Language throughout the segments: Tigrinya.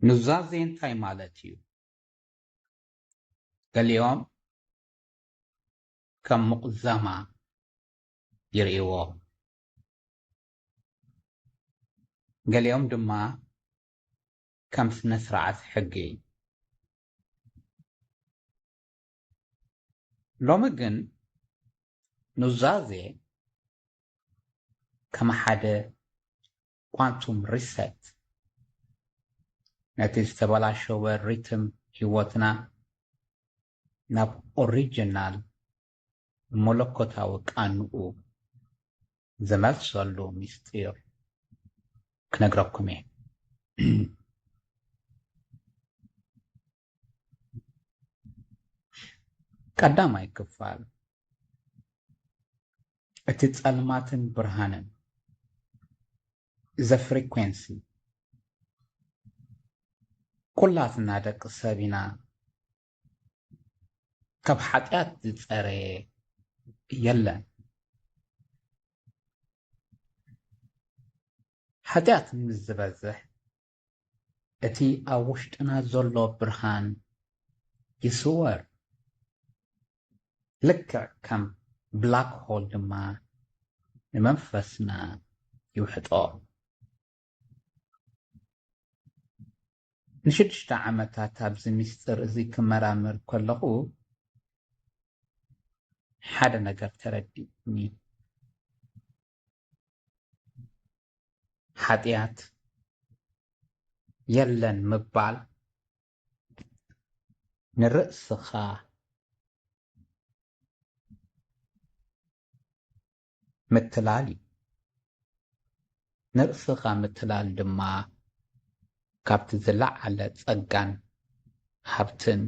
ኑዛዜ እንታይ ማለት እዩ? ገሊኦም ከም ምቁዘማ ይርእይዎ፣ ገሊኦም ድማ ከም ስነ ስርዓት ሕጊ። ሎሚ ግን ኑዛዜ ከም ሓደ ኳንቱም ሪሰት ነቲ ዝተበላሸወ ሪትም ህይወትና ናብ ኦሪጂናል መለኮታዊ ቃንኡ ዘመልሰሉ ምስጢር ክነግረኩም እየ። ቀዳማይ ክፋል እቲ ጸልማትን ብርሃንን ዘ ፍሪኩዌንሲ ኩላትና ደቂ ሰብ ኢና ካብ ሓጢአት ዝፀረየ የለን። ሓጢአት ምስ ዝበዝሕ እቲ ኣብ ውሽጥና ዘሎ ብርሃን ይስወር፣ ልክዕ ከም ብላክ ሆል ድማ ንመንፈስና ይውሕጦ። ንሽዱሽተ ዓመታት ኣብዚ ምስጢር እዚ ክመራመር ከለኹ ሓደ ነገር ተረዲእኒ። ሓጢአት የለን ምባል ንርእስኻ ምትላል እዩ። ንርእስኻ ምትላል ድማ ካብቲ ዝለዓለ ጸጋን ሃብትን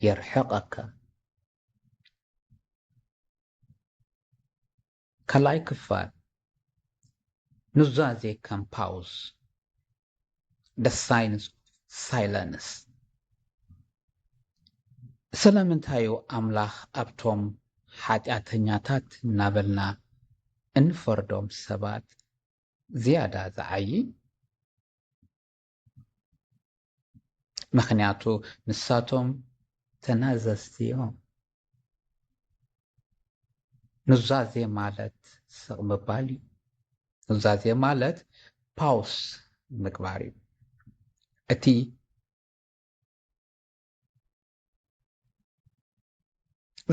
የርሕቐካ። ካልኣይ ክፋል ኑዛዜ ከም ፓውዝ the science of silence። ስለምንታዩ ኣምላኽ ኣብቶም ሓጢአተኛታት እናበልና እንፈርዶም ሰባት ዝያዳ ዝዓይ? ምክንያቱ ንሳቶም ተናዘዝቲ እዮም። ኑዛዜ ማለት ስቕ ምባል እዩ። ኑዛዜ ማለት ፓውስ ምግባር እዩ። እቲ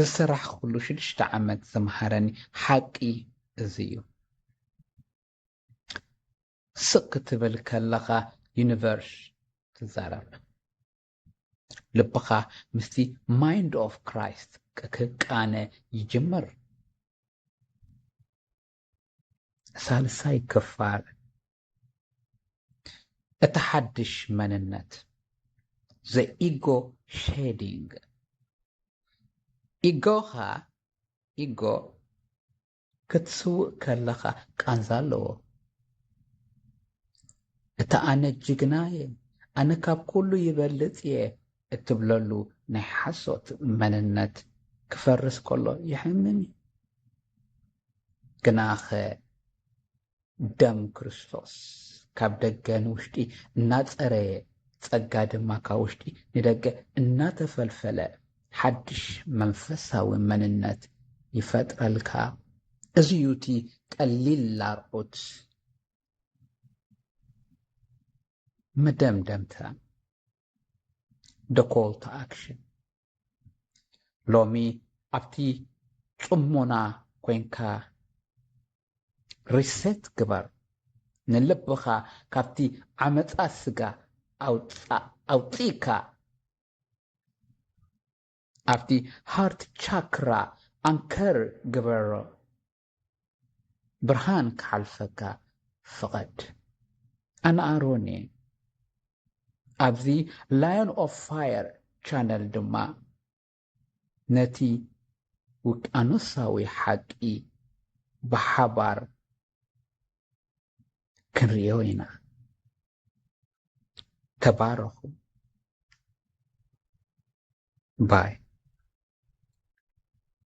ዝስራሕ ኩሉ 6 ዓመት ዘምሃረኒ ሓቂ እዚ እዩ። ስቕ ክትብል ከለኻ ዩኒቨርስ ትዛረብ፣ ልብኻ ምስቲ ማይንድ ኦፍ ክራይስት ክቃነ ይጅምር። ሳልሳይ ክፋል እቲ ሓድሽ መንነት ዘ ኢጎ ሼዲንግ። ኢጎ ክትስውእ ከለኻ ቃንዛ ኣለዎ። እቲ ኣነ ጅግና እየ፣ ኣነ ካብ ኩሉ ይበልፅ እየ እትብለሉ ናይ ሓሶት መንነት ክፈርስ ከሎ ይሕምን እዩ። ግናኸ ደም ክርስቶስ ካብ ደገ ንውሽጢ እናፀረየ ጸጋ ድማ ካብ ውሽጢ ንደገ እናተፈልፈለ ሓድሽ መንፈሳዊ መንነት ይፈጥረልካ። እዚዩ እቲ ቀሊል ላርዑት መደምደምታ the call to action። ሎሚ ኣብቲ ጽሙና ኮንካ ሪሴት ግበር። ንልብኻ ካብቲ ዓመፃ ስጋ ኣውፂካ ኣብቲ ሃርት ቻክራ አንከር ግበሮ። ብርሃን ክሓልፈካ ፍቐድ። ኣነ ኣሮን እየ። ኣብዚ ላዮን ኦፍ ፋየር ቻነል ድማ ነቲ ውቅያኖሳዊ ሓቂ ብሓባር ክንሪኦ ኢና። ተባረኹ ባይ